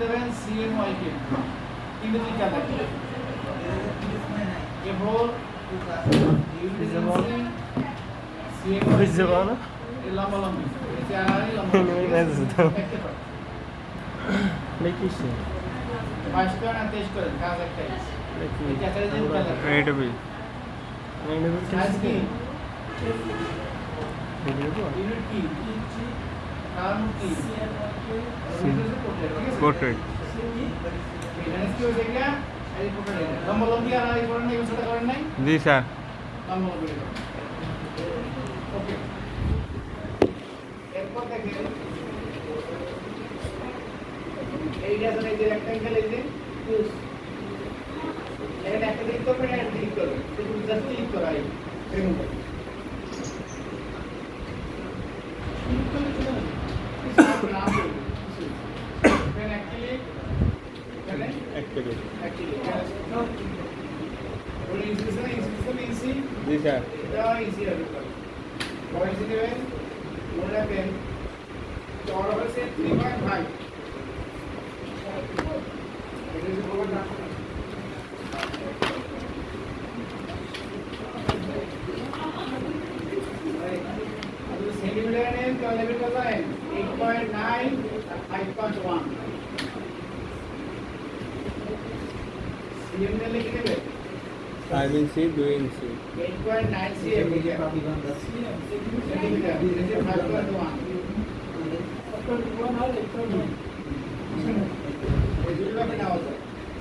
দেবেন CMY কে ইংরেজি কাজে কেবল ইউনিভার্সিটি CMY লম্বা লম্বি এতে আড়াই লম্বা দেখিস 22 করেন আর 23 করেন কাজ একটাই এটা একটা যে কাজ এইটা বি সাইজ কি ভিডিও তো ইউনিট কি কারণ কি পোর্ট্রেট এখানে কি হয়েছে এটা এই পোর্ট্রেট লম্বা লম্বি আর আড়াই করেন নাই ওটা করেন নাই জি স্যার লম্বা লম্বি ওকে এরপর দেখেন এইটা আছে যে রেক্ট্যাঙ্গেল এই যে এখানে একটা ক্লিক করবেন একটা ক্লিক করবেন শুধু জাস্ট ক্লিক করা এই রিমুভ জি স্যার सेंटीमीटर लेवल का है 8.9 5.1 सीएम ने लिख देबे 5 इंची 2 इंची 8.9 सीएम सेंटीमीटर ये 5.1 এগুলো কি নাও আছে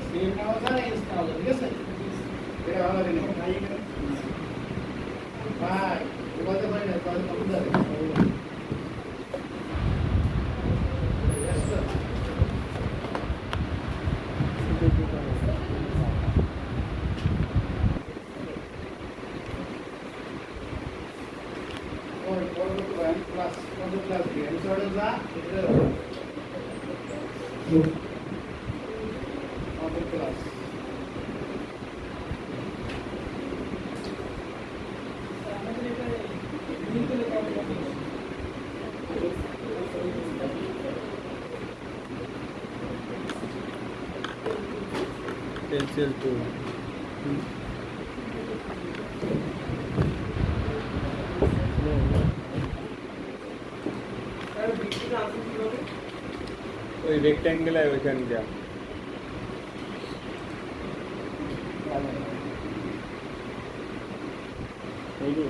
सीएम নাও আছে না ইঞ্চ নাও আছে ঠিক আছে এটা ভালো লাগে ভাই বলতে পারি না তাহলে কত যাবে pencil tool ওই রেক্ট্যাঙ্গেল আছে ওইখানে যা এই যে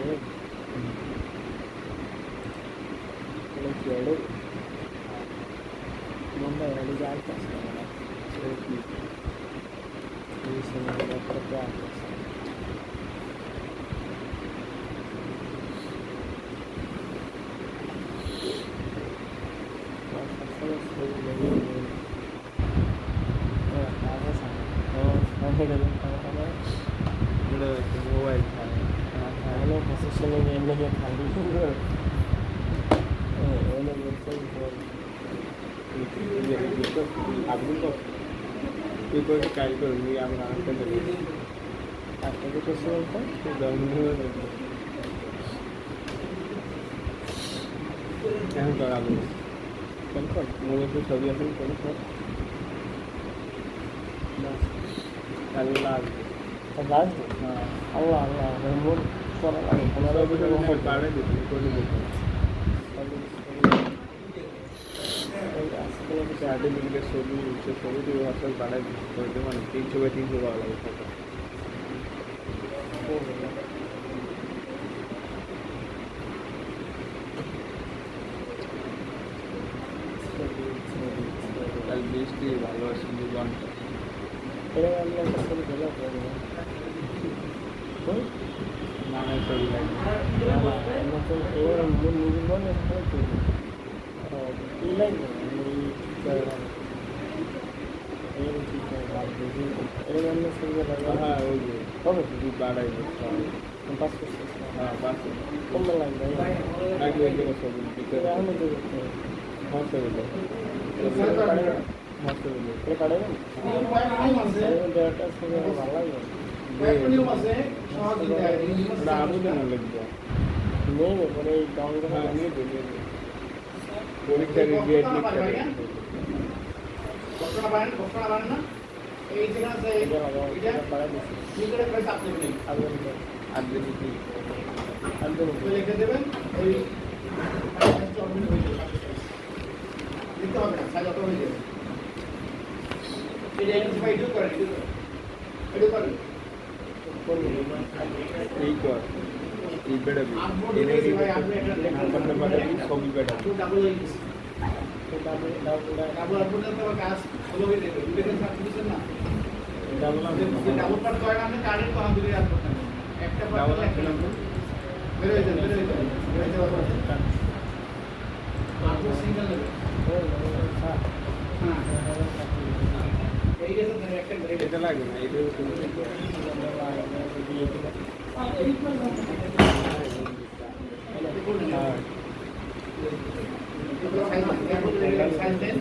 এটা কি হলো মন্ডা হলো যায় কাজ করে না এই সময়টা কত আছে মোবাইল খালি আপনি তো তুই করে কাজ করবি আমরা আসতে পারি আপনাকে তো বলতো এখন করাবো কোন মোবাইল ছবি এখন কোন আল্লাহ লাস্ট হ্যাঁ আল্লাহ আল্লাহ মোর করা লাগে পনেরো বছর বাড়ে দিচ্ছি করে দিচ্ছি সার্টিফিকেটের ছবি সে ছবি তুই হোয়াটসঅ্যাপ বাড়াই দিচ্ছি মানে 300 বাই 300 পাওয়া লাগে ফটো কাল বৃষ্টি ভালো আছে 2 ঘন্টা এটা আমি একটা ছবি দিলাম মানে ছবি লাগে ওর মুভি বলে কি লাগে হ্যাঁ ওই যে কবে যদি বাড়াই পাঁচ হ্যাঁ 5 কম লাগবে আগে ওই জায়গায় ছবি ভিতরে আমি তো হসপিটালে হসপিটালে এটা কাটাবেন দেওয়াটা ছবি ভালো লাগবে আবেদন লাগবে নেই পরে এই ডাউনলোড হ্যাঁ নিয়ে পরীক্ষা রিভিউ বস্ত্রটা বানান না এই যেখানে আছে এটা লাগাও এটা বাড়াই দিচ্ছি ভিতরে করে চাপ দেবেন আনবেন তো লিখে দেবেন ওই অটোমেটিক হয়ে যাবে লিখতে হবে না সাইজ অটো হয়ে যাবে এটা আইডেন্টিফাই এডিট করেন এই কর এই বেড়াবি আপলোড এনে দিয়েছি ভাই আপনি একটা নাম্বার নাম্বার ছবি বেড়াবি তো ডাবল হয়ে গেছে ডাবল আপলোড করতে হবে কাজ হলো হয়ে যাবে দুটো সাথে দিচ্ছেন না ডাবল পার্ট করেন আপনি কারেন্ট তো আমাদের আপলোড করতে একটা পার্ট একটা নাম্বার বের হয়ে যাবে আপলোড সিঙ্গেল নেবে হ্যাঁ এই যে একটা এটা লাগে না এটা সাইজ দেন